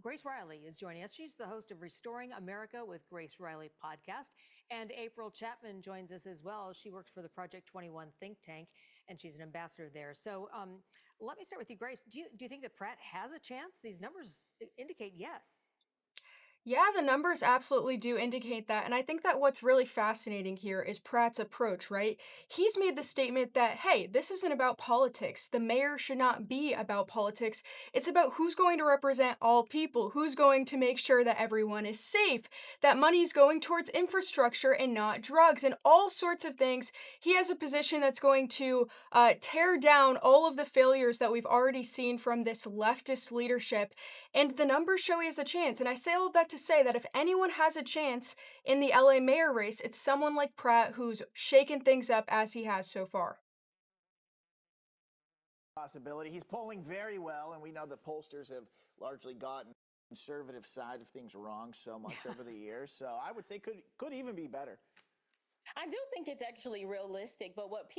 Grace Reilly is joining us. She's the host of Restoring America with Grace Reilly podcast. And April Chapman joins us as well. She works for the Project 21 think tank, and she's an ambassador there. So let me start with you, Grace. Do you think that Pratt has a chance? These numbers indicate yes. Yeah, the numbers absolutely do indicate that. And I think that what's really fascinating here is Pratt's approach, right? He's made the statement that, hey, this isn't about politics. The mayor should not be about politics. It's about who's going to represent all people, who's going to make sure that everyone is safe, that money's going towards infrastructure and not drugs, and all sorts of things. He has a position that's going to tear down all of the failures that we've already seen from this leftist leadership. And the numbers show he has a chance. And I say all of that to say that if anyone has a chance in the LA mayor race, it's someone like Pratt who's shaken things up as he has so far. Possibility. He's polling very well, and we know that pollsters have largely gotten the conservative side of things wrong so much over the years. So I would say could even be better. I do think it's actually realistic, but what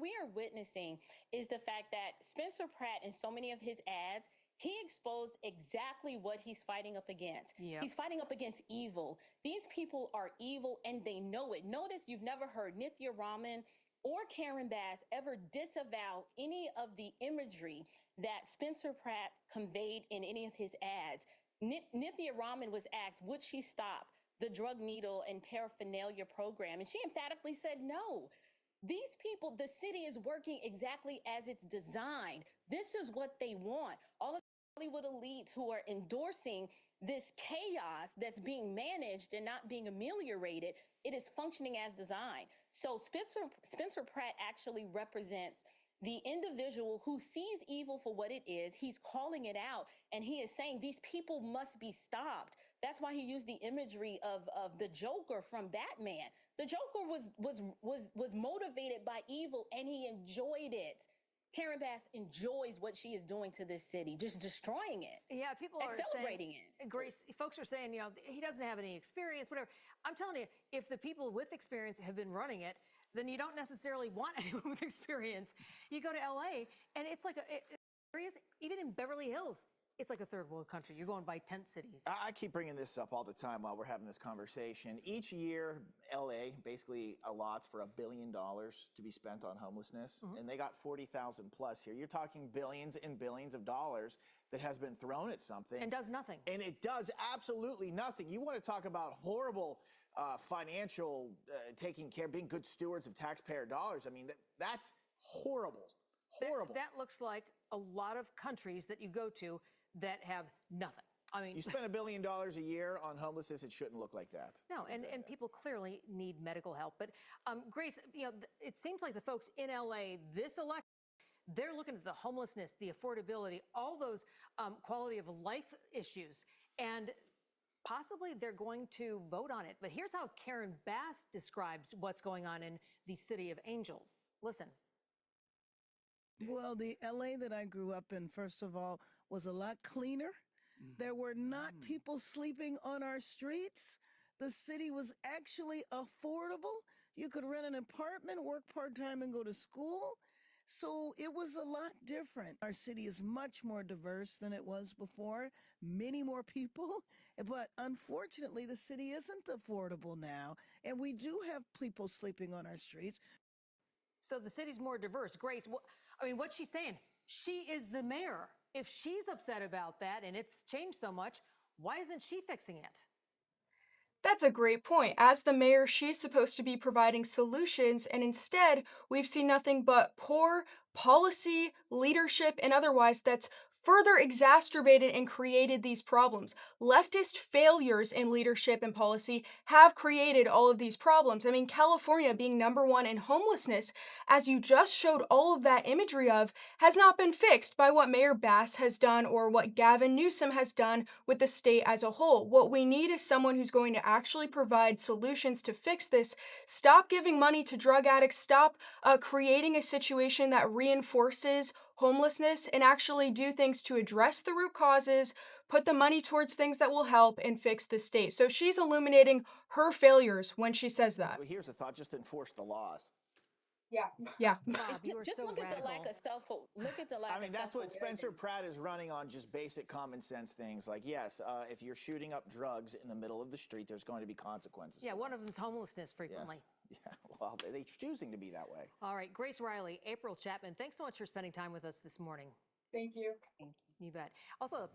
we are witnessing is the fact that Spencer Pratt, in so many of his ads, he exposed exactly what he's fighting up against. Yep. He's fighting up against evil. These people are evil and they know it. Notice you've never heard Nithya Raman or Karen Bass ever disavow any of the imagery that Spencer Pratt conveyed in any of his ads. Nithya Raman was asked, would she stop the drug needle and paraphernalia program? And she emphatically said no. These people, the city is working exactly as it's designed. This is what they want. All of the Hollywood elites who are endorsing this chaos that's being managed and not being ameliorated, it is functioning as designed. So Spencer Pratt actually represents the individual who sees evil for what it is. He's calling it out, and he is saying these people must be stopped. That's why he used the imagery of the Joker from Batman. The Joker was motivated by evil, and he enjoyed it. Karen Bass enjoys what she is doing to this city, just destroying it. Yeah, people and are celebrating saying, it. Grace, folks are saying, he doesn't have any experience, whatever. I'm telling you, if the people with experience have been running it, then you don't necessarily want anyone with experience. You go to LA, and it's like areas, even in Beverly Hills, it's like a third world country. You're going by tent cities. I keep bringing this up all the time while we're having this conversation. Each year, LA basically allots for $1 billion to be spent on homelessness, and they got 40,000 plus here. You're talking billions and billions of dollars that has been thrown at something. And does nothing. And it does absolutely nothing. You want to talk about horrible financial taking care, being good stewards of taxpayer dollars. I mean, that's horrible. Horrible. That looks like a lot of countries that you go to that have nothing. I mean, you spend $1 billion a year on homelessness, it shouldn't look like that. No, and people clearly need medical help. But Grace, it seems like the folks in LA this election, they're looking at the homelessness, the affordability, all those quality of life issues, and possibly they're going to vote on it. But here's how Karen Bass describes what's going on in the City of Angels. Listen. Well, the LA that I grew up in, first of all, was a lot cleaner. There were not people sleeping on our streets. The city was actually affordable. You could rent an apartment, work part-time, and go to school. So it was a lot different. Our city is much more diverse than it was before, many more people. But unfortunately, the city isn't affordable now. And we do have people sleeping on our streets. So the city's more diverse. Grace, what's she saying? She is the mayor. If she's upset about that and it's changed so much, why isn't she fixing it? That's a great point. As the mayor, she's supposed to be providing solutions, and instead, we've seen nothing but poor policy, leadership, and otherwise that's further exacerbated and created these problems. Leftist failures in leadership and policy have created all of these problems. I mean, California being #1 in homelessness, as you just showed all of that imagery of, has not been fixed by what Mayor Bass has done or what Gavin Newsom has done with the state as a whole. What we need is someone who's going to actually provide solutions to fix this. Stop giving money to drug addicts. Stop creating a situation that reinforces homelessness, and actually do things to address the root causes, put the money towards things that will help, and fix the state. So she's illuminating her failures when she says that. Well, here's a thought, just enforce the laws. Yeah. Bob, you are Just so look at radical. the lack of look at the lack I mean, of that's what Spencer self-awareness. Pratt is running on, just basic common sense things. Like, yes, if you're shooting up drugs in the middle of the street, there's going to be consequences. Yeah, for one that. of them's homelessness frequently. Yes. Yeah, well, they're choosing to be that way. All right, Grace Reilly, April Chapman, thanks so much for spending time with us this morning. Thank you. You bet. Also,